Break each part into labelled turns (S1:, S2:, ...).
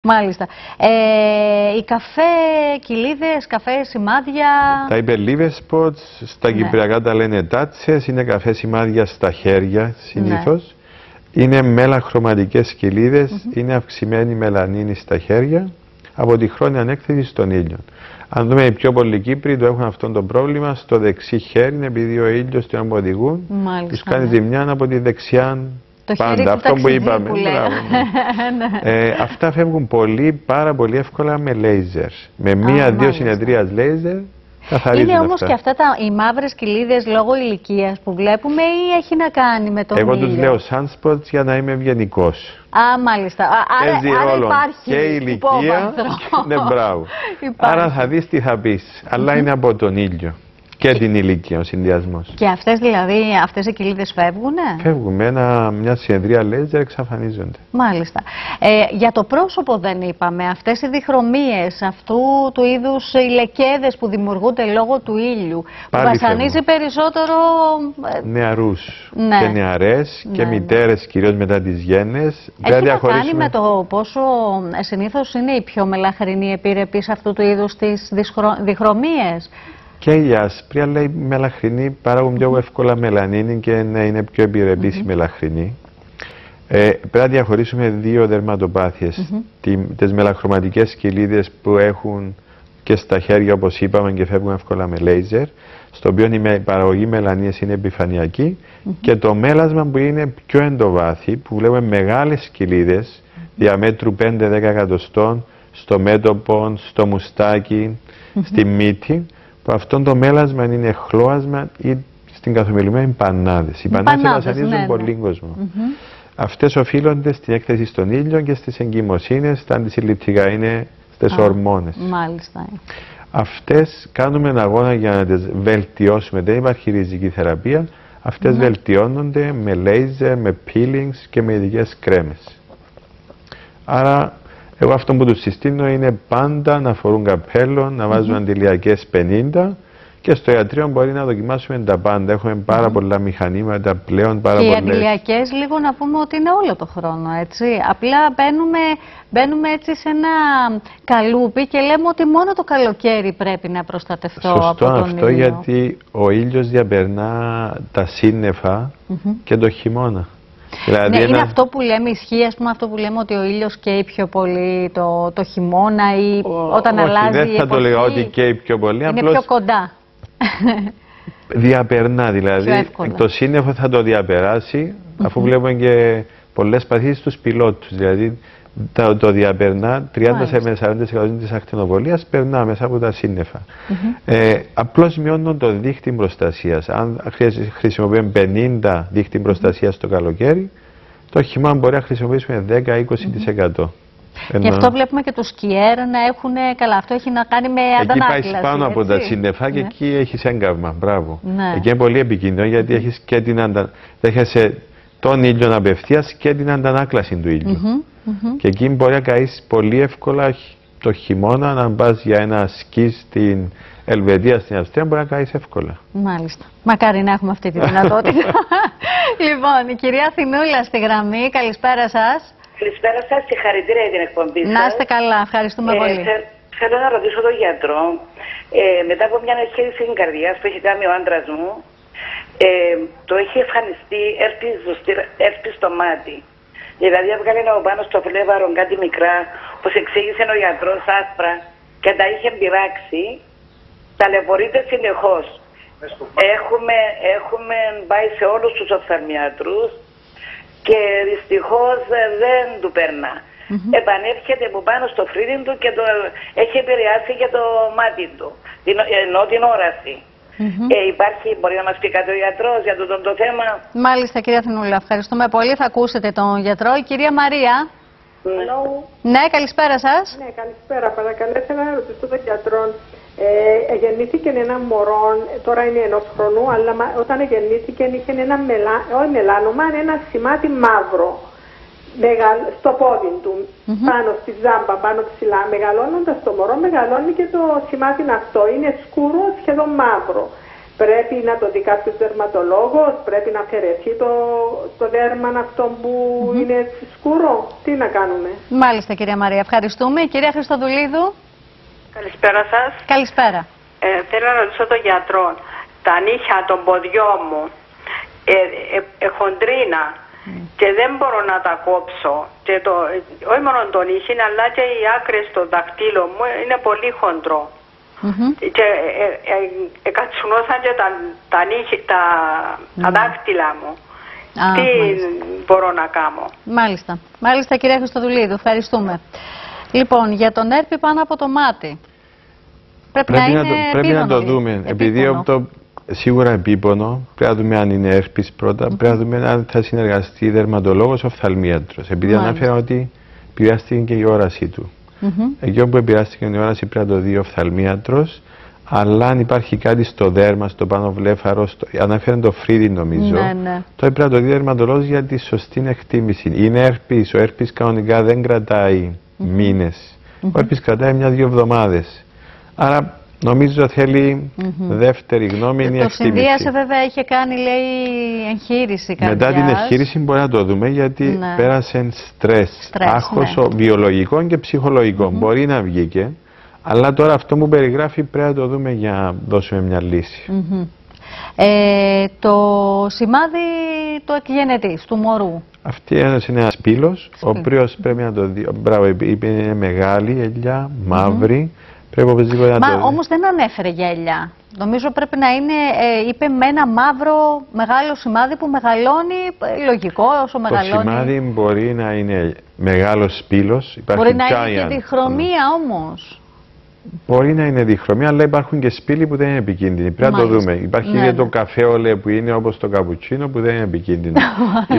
S1: Μάλιστα. Οι καφέ κοιλίδες, καφέ σημάδια.
S2: Τα υπερλίβε spots, στα κυπριακά τα λένε τάτσες, είναι καφέ σημάδια στα χέρια συνήθως. Είναι μελαχρωματικές κοιλίδες, είναι αυξημένη μελανίνη στα χέρια από τη χρόνια ανέκθεση στον ήλιο. Αν δούμε οι πιο πολλοί Κύπροι το έχουν αυτό το πρόβλημα στο δεξί χέρι, επειδή ο ήλιος τον οδηγούν, τους κάνει ζημιά από τη δεξιά. Πάντα, αυτό που είπαμε.
S1: Που
S2: αυτά φεύγουν πάρα πολύ εύκολα με λέιζερ. Με μία-δύο συνεδρίας λέιζερ καθαρίζουν.
S1: Είναι όμως και αυτά οι μαύρες κοιλίδες λόγω ηλικίας που βλέπουμε ή έχει να κάνει με τον ήλιο?
S2: Εγώ τους λέω sunspots για να είμαι ευγενικός.
S1: Μάλιστα. Άρα υπάρχει
S2: και η ηλικία. Ναι, μπράβο. Άρα θα δεις τι θα πεις. Αλλά είναι από τον ήλιο. Και την ηλικία, ο συνδυασμός.
S1: Και αυτές δηλαδή, αυτές οι κοιλίδες φεύγουνε?
S2: Φεύγουν. Με μια συνεδρία λέιζερ εξαφανίζονται.
S1: Μάλιστα. Για το πρόσωπο δεν είπαμε. Αυτές οι διχρωμίες, αυτού του είδους οι λεκέδες που δημιουργούνται λόγω του ήλιου, που βασανίζει περισσότερο
S2: νεαρούς και νεαρές και μητέρες, κυρίως μετά τις γέννες.
S1: Έχει να κάνει με το πόσο συνήθως είναι οι πιο μελαχρινοί επιρρεπείς αυτού του είδους τις διχρωμίες?
S2: Και οι άσπροι, αλλά οι μελαχρινοί παράγουν πιο εύκολα μελανίνη και να είναι πιο επιρρεπείς οι μελαχρινοί. Πρέπει να διαχωρίσουμε δύο δερματοπάθειες. Τις μελαχρωματικές κοιλίδες που έχουν και στα χέρια, όπως είπαμε, και φεύγουν εύκολα με λέιζερ, στο οποίο η παραγωγή μελανίνης είναι επιφανειακή, και το μέλασμα που είναι πιο εντοβάθη, που βλέπουμε μεγάλες κοιλίδες διαμέτρου 5-10 εκατοστών στο μέτωπο, στο μουστάκι, στη μύτη, που αυτό το μέλασμα είναι χλώασμα ή στην καθομιλουμένη πανάδες. Οι πανάδες βασανίζουν πολύ κόσμο. Αυτές οφείλονται στην έκθεση στον ήλιο και στις εγκυμοσύνες, τα αντισυλληπτικά είναι στις ορμόνες.
S1: Μάλιστα.
S2: Αυτές κάνουμε ένα αγώνα για να τις βελτιώσουμε. Δεν υπάρχει ριζική θεραπεία. Αυτές βελτιώνονται με λέιζερ, με peelings και με ειδικές κρέμες. Άρα, εγώ αυτό που τους συστήνω είναι πάντα να φορούν καπέλο, να βάζουν αντιλιακές 50, και στο ιατρείο μπορεί να δοκιμάσουμε τα πάντα. Έχουμε πάρα πολλά μηχανήματα πλέον, πάρα πολλές.
S1: Και οι αντιλιακές λίγο να πούμε ότι είναι όλο το χρόνο, έτσι. Απλά μπαίνουμε έτσι σε ένα καλούπι και λέμε ότι μόνο το καλοκαίρι πρέπει να προστατευτώ από τον ήλιο.
S2: Αυτό γιατί ο ήλιος διαπερνά τα σύννεφα και το χειμώνα. Δηλαδή
S1: είναι αυτό που λέμε, ισχύει αυτό που λέμε ότι ο ήλιος καίει πιο πολύ το χειμώνα ή όταν αλλάζει η εποχή?
S2: Δεν θα το λέω ότι καίει πιο πολύ,
S1: είναι πιο κοντά.
S2: Διαπερνά, δηλαδή το σύννεφο θα το διαπεράσει, αφού βλέπουμε και πολλές παθήσεις στους πιλότους. Δηλαδή το διαπερνά 30-40% της ακτινοβολίας, περνά μέσα από τα σύννεφα. Απλώς μειώνουν το δίχτυ προστασίας. Αν χρησιμοποιούμε 50 δίχτυ προστασίας το καλοκαίρι, το χειμώνα μπορεί να χρησιμοποιήσουμε 10-20%.
S1: Γι' αυτό βλέπουμε και τους σκιέρ να έχουν, καλά, αυτό έχει να κάνει με αντανάκλαση.
S2: Εκεί πάει πάνω από τα σύννεφα και εκεί έχεις έγκαυμα, μπράβο. Εκεί είναι πολύ επικίνδυνο, γιατί έχεις και δέχεσαι τον ήλιο απευθείας και την αντανάκλαση του ήλιου. Και εκεί μπορεί να καείς πολύ εύκολα το χειμώνα, να πας για ένα σκι στην Ελβετία, στην Αυστρία, μπορεί να καείς εύκολα.
S1: Μάλιστα. Μακάρι να έχουμε αυτή τη δυνατότητα. Λοιπόν, η κυρία Αθηνούλα στη γραμμή, καλησπέρα σας.
S3: Καλησπέρα σας, συγχαρητήρια για την εκπομπή σας.
S1: Να είστε καλά, ευχαριστούμε πολύ.
S3: Θέλω να ρωτήσω τον γιατρό, μετά από μια εγχείρηση καρδιάς που έχει κάνει ο άντρας μου, το έχει εμφανιστεί έρπης στο μάτι. Δηλαδή έβγαλε από πάνω στο φλέβαρο κάτι μικρά, όπως εξήγησε ο γιατρός, άσπρα, και τα είχε πειράξει. Ταλαιπωρείται συνεχώς. Έχουμε πάει σε όλους τους οφθαλμιατρούς και δυστυχώς δεν του περνά. Επανέρχεται από πάνω στο φρύδι του και έχει επηρεάσει και το μάτι του, ενώ την όραση. Μπορεί να μας πει κάτι ο γιατρός για το θέμα?
S1: Μάλιστα, κυρία Αθηνούλα, ευχαριστούμε πολύ. Θα ακούσετε τον γιατρό. Η κυρία Μαρία. Ναι, καλησπέρα σας.
S4: Ναι, καλησπέρα. Παρακαλώ, ήθελα να ρωτήσω τον γιατρό. Γεννήθηκε ένα μωρό, τώρα είναι 1 χρονού, αλλά όταν γεννήθηκε είχε ένα μελάνομα, ένα σημάδι μαύρο στο πόδι του, πάνω στη ζάμπα, πάνω ψηλά. Μεγαλώνοντας το μωρό, μεγαλώνει και το σημάδι αυτό. Είναι σκούρο, σχεδόν μαύρο. πρέπει να το δει κάποιος δερματολόγος, πρέπει να αφαιρεθεί το δέρμα αυτό που είναι σκούρο, τι να κάνουμε?
S1: Μάλιστα κυρία Μαρία, ευχαριστούμε. Κυρία Χριστοδουλίδου.
S5: Καλησπέρα σας.
S1: Καλησπέρα.
S5: Θέλω να ρωτήσω τον γιατρό. Τα νύχια των ποδιών μου χοντρίνα και δεν μπορώ να τα κόψω. Και όχι μόνο το νύχι, αλλά και οι άκρες των δαχτύλων μου είναι πολύ χοντρό. Και κατσουνώσαν και τα δάχτυλα μου. Τι μπορώ να κάνω?
S1: Μάλιστα. Μάλιστα κυρία Χριστοδουλίδου, ευχαριστούμε. Λοιπόν, για τον έρπη πάνω από το μάτι.
S2: Πρέπει να το δούμε. Επειδή σίγουρα επίπονο, πρέπει να δούμε αν είναι έρπης πρώτα, πρέπει να δούμε αν θα συνεργαστεί δερματολόγος οφθαλμίατρος. Επειδή ανάφερα ότι επηρεάστηκε και η όραση του. Εκεί όπου επηρεάστηκε η όραση πρέπει να το δει ο οφθαλμίατρος, αλλά αν υπάρχει κάτι στο δέρμα, στο πάνω βλέφαρο, αναφέρει το φρύδι νομίζω, τότε πρέπει να το δει ο δερματολόγος για τη σωστή εκτίμηση. Είναι έρπης, ο έρπης κανονικά δεν κρατάει μήνες, ο έρπης κρατάει 1-2 εβδομάδες. Άρα νομίζω θέλει δεύτερη γνώμη, είναι εκτίμηση.
S1: Το συνδύασε βέβαια, είχε κάνει λέει εγχείρηση καρδιάς.
S2: Μετά την εγχείρηση μπορεί να το δούμε γιατί πέρασε στρες, άγχος βιολογικό και ψυχολογικό. Μπορεί να βγήκε, αλλά τώρα αυτό που περιγράφει πρέπει να το δούμε για να δώσουμε μια λύση.
S1: Το σημάδι του εκγενετής, του μωρού.
S2: Αυτή είναι ένας πύλος, ο οποίος πρέπει να το δει. Μπράβο, είναι μεγάλη, ελιά, μαύρη.
S1: Όμως δεν ανέφερε για ελιά. Νομίζω πρέπει να είναι, είπε με ένα μαύρο μεγάλο σημάδι που μεγαλώνει, λογικό όσο μεγαλώνει.
S2: Το σημάδι μπορεί να είναι μεγάλος πύλος.
S1: Μπορεί να είναι και διχρωμία όμως.
S2: Μπορεί να είναι διχρωμία, αλλά υπάρχουν και σπήλοι που δεν είναι επικίνδυνοι. Πρέπει να το δούμε. Υπάρχει και το καφέ που είναι όπως το καπουτσίνο που δεν είναι επικίνδυνο.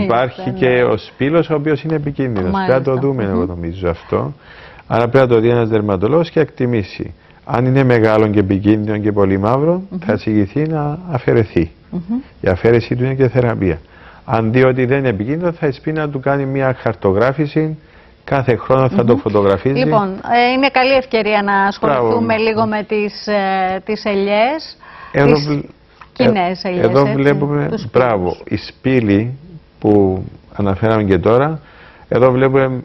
S2: Υπάρχει και ο σπήλος ο οποίος είναι επικίνδυνος. Πρέπει να το δούμε, εγώ νομίζω αυτό. Άρα πρέπει να το δει ένας δερματολόγος και εκτιμήσει. Αν είναι μεγάλο και επικίνδυνο και πολύ μαύρο, θα εξηγηθεί να αφαιρεθεί. Η αφαίρεση του είναι και θεραπεία. Αν δει ότι δεν είναι επικίνδυνο, θα εισπεί να του κάνει μια χαρτογράφηση. Κάθε χρόνο θα το φωτογραφίζει.
S1: Λοιπόν, είναι καλή ευκαιρία να ασχοληθούμε λίγο με τις ελιές, τις κοινές ελιές.
S2: Εδώ βλέπουμε, μπράβο, η σπήλη που αναφέραμε και τώρα. Εδώ βλέπουμε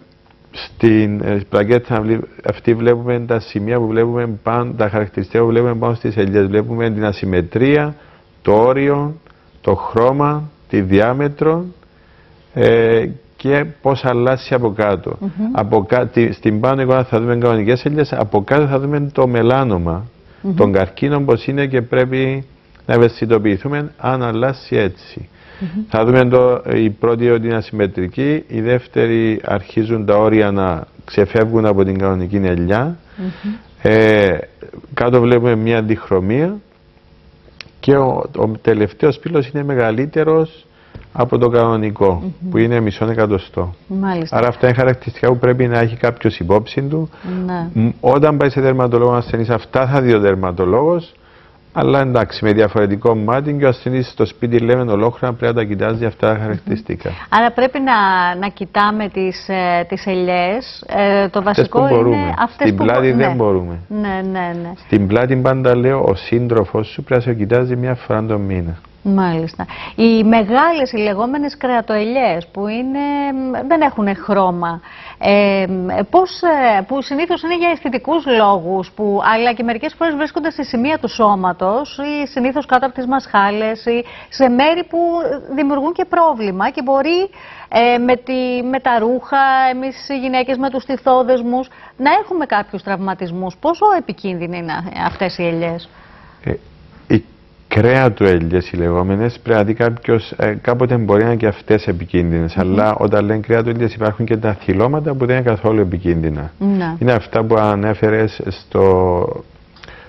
S2: στην πλακέτα αυτή βλέπουμε τα σημεία που βλέπουμε πάνω, τα χαρακτηριστικά που βλέπουμε πάνω στις ελιές. Βλέπουμε την ασυμμετρία, το όριο, το χρώμα, τη διάμετρο και πώς αλλάζει από κάτω. Στην πάνω εικόνα θα δούμε κανονικές ελιές, από κάτω θα δούμε το μελάνομα των καρκίνων πώς είναι και πρέπει να ευαισθητοποιηθούμε αν αλλάζει έτσι. Θα δούμε η πρώτη ότι είναι ασυμμετρική, η δεύτερη αρχίζουν τα όρια να ξεφεύγουν από την κανονική ελιά. Κάτω βλέπουμε μια διχρωμία και ο τελευταίος πύλος είναι μεγαλύτερος από το κανονικό, που είναι μισό εκατοστό. Άρα αυτά είναι χαρακτηριστικά που πρέπει να έχει κάποιος υπόψη του. Όταν πάει σε δερματολόγο ασθενής, αυτά θα δει ο δερματολόγος. Αλλά εντάξει, με διαφορετικό μάτι και ο ασθενής στο σπίτι λέμε ολόκληρα πρέπει να τα κοιτάζει αυτά τα χαρακτηριστικά.
S1: Άρα πρέπει να κοιτάμε τις ελιές. Το βασικό είναι αυτές
S2: στην πλάτη δεν μπορούμε.
S1: Ναι.
S2: Στην πλάτη πάντα λέω ο σύντροφος σου πρέπει να σε κοιτάζει μια φορά τον μήνα.
S1: Μάλιστα. Οι μεγάλες, οι λεγόμενες κρεατοελιές που δεν έχουν χρώμα, που συνήθως είναι για αισθητικούς λόγους, αλλά και μερικές φορές βρίσκονται στη σημεία του σώματος ή συνήθως κάτω από τις μασχάλες ή σε μέρη που δημιουργούν και πρόβλημα και μπορεί με τα ρούχα, εμείς οι γυναίκες με τους στιθόδεσμους, να έχουμε κάποιους τραυματισμούς. Πόσο επικίνδυνοι είναι αυτές οι ελιές?
S2: Κρέατοελιές οι λεγόμενες, πρέπει να δει κάποιος, κάποτε μπορεί να είναι και αυτές επικίνδυνες, αλλά όταν λένε κρέατοελιές υπάρχουν και τα θυλώματα που δεν είναι καθόλου επικίνδυνα. Είναι αυτά που ανέφερες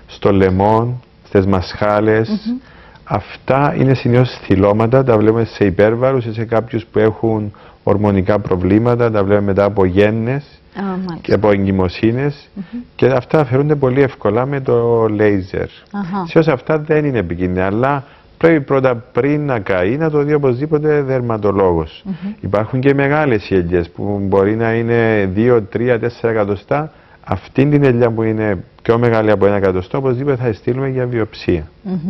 S2: στο λαιμό, στις μασχάλες. Αυτά είναι συνήθως θυλώματα, τα βλέπουμε σε υπέρβαρους ή σε κάποιους που έχουν ορμονικά προβλήματα, τα βλέπουμε μετά από γέννες και από εγκυμοσύνες και αυτά αφαιρούνται πολύ εύκολα με το λέιζερ. Σε αυτά δεν είναι επικίνδυνα, αλλά πρέπει πρώτα πριν να καεί να το δει οπωσδήποτε δερματολόγος. Υπάρχουν και μεγάλες ελιές που μπορεί να είναι 2, 3, 4 εκατοστά. Αυτή την ελιά που είναι πιο μεγάλη από 1 εκατοστό, οπωσδήποτε θα τη στείλουμε για βιοψία.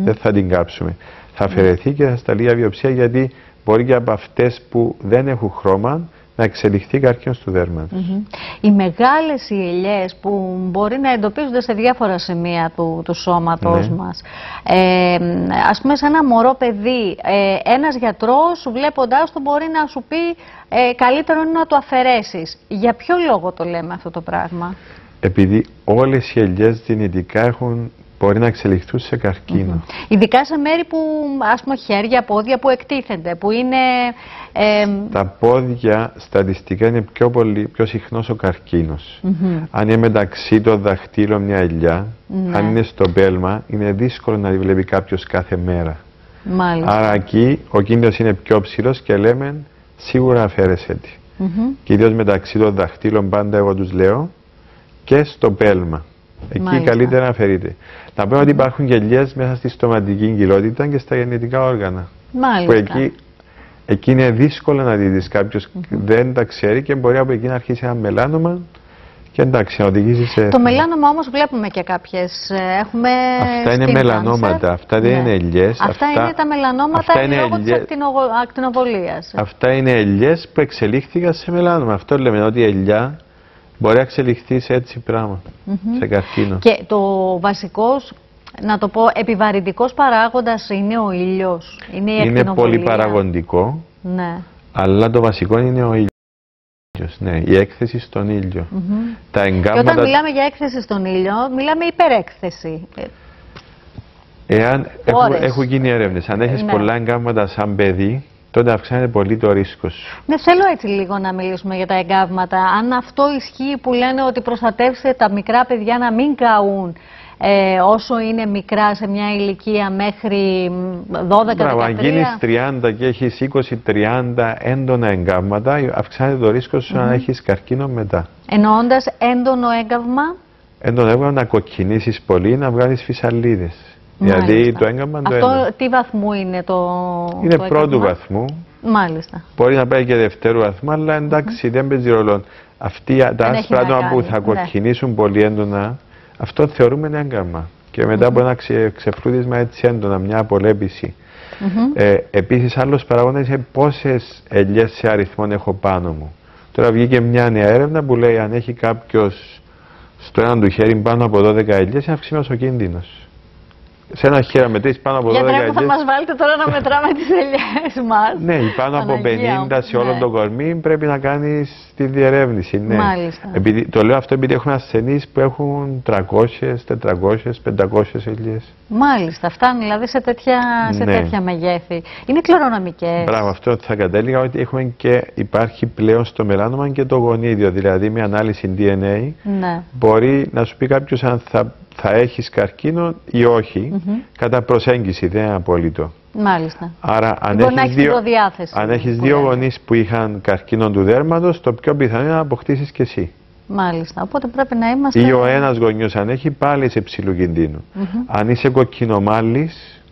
S2: Δεν θα την κάψουμε. Θα αφαιρεθεί και θα σταλεί για βιοψία, γιατί μπορεί και από αυτές που δεν έχουν χρώμα να εξελιχθεί καρκίνος του δέρματος.
S1: Οι μεγάλες οι ελιές που μπορεί να εντοπίζονται σε διάφορα σημεία του σώματος μας. Ας πούμε, σε ένα μωρό παιδί, ένας γιατρός βλέποντάς το μπορεί να σου πει καλύτερο είναι να το αφαιρέσεις. Για ποιο λόγο το λέμε αυτό το πράγμα?
S2: Επειδή όλες οι ελιές δυνητικά μπορεί να εξελιχθούν σε καρκίνο.
S1: Ειδικά σε μέρη που, ας πούμε, χέρια, πόδια που εκτίθενται, που είναι...
S2: Τα πόδια στατιστικά είναι πιο συχνός ο καρκίνος. Αν είναι μεταξύ των δαχτύλων μια ελιά, αν είναι στο πέλμα, είναι δύσκολο να τη βλέπει κάποιος κάθε μέρα.
S1: Μάλιστα.
S2: Άρα εκεί ο κίνδυνος είναι πιο ψηλός και λέμε σίγουρα αφαίρεσέ τη. Κυρίως μεταξύ των δαχτύλων, πάντα εγώ τους λέω, και στο πέλμα. Εκεί καλύτερα να αφαιρείται. Να πούμε ότι υπάρχουν και ελιές μέσα στη στοματική κοιλότητα και στα γεννητικά όργανα.
S1: Μάλιστα.
S2: Που εκεί είναι δύσκολο να τη δεις, κάποιος δεν τα ξέρει και μπορεί από εκεί να αρχίσει ένα μελάνομα και εντάξει, να οδηγήσει σε...
S1: Το μελάνομα όμως βλέπουμε και κάποιες, έχουμε...
S2: Αυτά είναι μελανόματα, αυτά δεν είναι ελιές.
S1: Αυτά είναι τα μελανόματα λόγω της ακτινοβολίας.
S2: Αυτά είναι ελιές που εξελίχθηκαν σε μελάνομα. Αυτό λέμε, ότι η ελιά μπορεί να εξελιχθεί σε έτσι πράγμα, σε καρκίνο. Και
S1: το βασικός, να το πω, επιβαρυντικός παράγοντας είναι ο ήλιος. Είναι
S2: πολύ παραγοντικό, αλλά το βασικό είναι ο ήλιος. Ναι, η έκθεση στον ήλιο. Τα εγκάμματα...
S1: Και όταν μιλάμε για έκθεση στον ήλιο, μιλάμε υπερέκθεση.
S2: Εάν έχουν γίνει έρευνες, αν έχεις πολλά εγκάμματα σαν παιδί, τότε αυξάνεται πολύ το ρίσκο σου.
S1: Ναι, θέλω έτσι λίγο να μιλήσουμε για τα εγκάβματα. Αν αυτό ισχύει που λένε ότι προστατεύστε τα μικρά παιδιά να μην καούν όσο είναι μικρά σε μια ηλικία μέχρι 12-13.
S2: Μπράβο, αν γίνεις 30 και έχεις 20-30 έντονα εγκάβματα, αυξάνεται το ρίσκο σου να έχεις καρκίνο μετά.
S1: Εννοώντας έντονο έγκαυμα.
S2: Έντονο έγκαυμα, να κοκκινήσεις πολύ, να βγάλεις φυσαλίδες. Δηλαδή το έγκαυμα το
S1: αυτό τι βαθμού είναι το
S2: είναι το πρώτου βαθμού.
S1: Μάλιστα.
S2: Μπορεί να πάει και δευτέρου βαθμού, αλλά εντάξει, δεν παίζει ρόλο. Τα άσπρα άτομα που θα κοκκινήσουν πολύ έντονα, αυτό θεωρούμε έγκαυμα. Και μετά από ένα ξεφλούδισμα έτσι έντονα, μια απολέπιση. Επίσης, άλλος παράγοντας είναι πόσες ελιές σε αριθμό έχω πάνω μου. Τώρα βγήκε μια νέα έρευνα που λέει αν έχει κάποιος στο έναν του χέρι πάνω από 12 ελιές, είναι αυξημένος ο κίνδυνος. Σε ένα χέρι μετρήσεις πάνω από 12 ελιές.
S1: Γιατράκο, θα μας βάλετε τώρα να μετράμε τις ελιές μας.
S2: Ναι, πάνω από 50 σε όλο το κορμί πρέπει να κάνεις τη διερεύνηση. Ναι.
S1: Μάλιστα.
S2: Το λέω αυτό επειδή έχουμε ασθενείς που έχουν 300, 400, 500 ελιές.
S1: Μάλιστα, φτάνει δηλαδή σε τέτοια μεγέθη. Είναι κληρονομικές.
S2: Μπράβο, αυτό θα κατέληγα ότι υπάρχει πλέον στο μελάνομα και το γονίδιο. Δηλαδή με ανάλυση DNA μπορεί να σου πει κάποιος αν θα έχεις καρκίνο ή όχι, κατά προσέγγιση, δεν είναι απόλυτο.
S1: Μάλιστα.
S2: Άρα αν έχεις δύο γονείς που είχαν καρκίνο του δέρματος, το πιο πιθανό είναι να αποκτήσεις και εσύ.
S1: Μάλιστα, οπότε πρέπει να είμαστε...
S2: Ή ο ένας γονιός αν έχει, πάλι σε υψηλού κινδύνου. Αν είσαι κοκκινομάλης,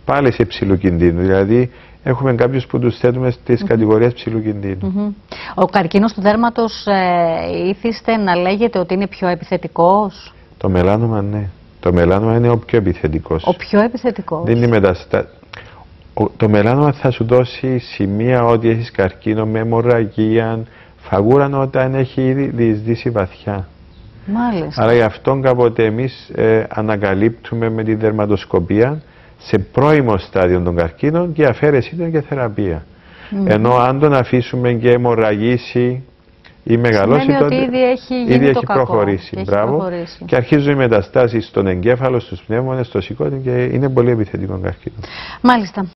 S2: πάλι σε υψηλού κινδύνου. Δηλαδή έχουμε κάποιους που τους θέτουμε στις κατηγορίες ψηλού κινδύνου.
S1: Ο καρκίνος του δέρματος ήθιστε να λέγεται ότι είναι πιο επιθετικός.
S2: Το μελάνομα, ναι. Το μελάνομα είναι ο πιο επιθετικός.
S1: Ο πιο επιθετικός.
S2: Δεν είναι το μελάνομα θα σου δώσει σημεία ότι έχεις καρκίνο με αιμορραγία, φαγούρα όταν έχει ήδη διεισδύσει βαθιά.
S1: Μάλιστα.
S2: Άρα γι' αυτόν κάποτε εμείς ανακαλύπτουμε με τη δερματοσκοπία σε πρώιμο στάδιο των καρκίνων και αφαίρεση του και θεραπεία. Ενώ αν τον αφήσουμε και αιμορραγήσει ή μεγαλώσει, τότε
S1: ήδη έχει
S2: προχωρήσει. Μπράβο. Και αρχίζουν οι μεταστάσεις στον εγκέφαλο, στους πνεύμονες, στο σηκώτη και είναι πολύ επιθετικό καρκίνο.
S1: Μάλιστα.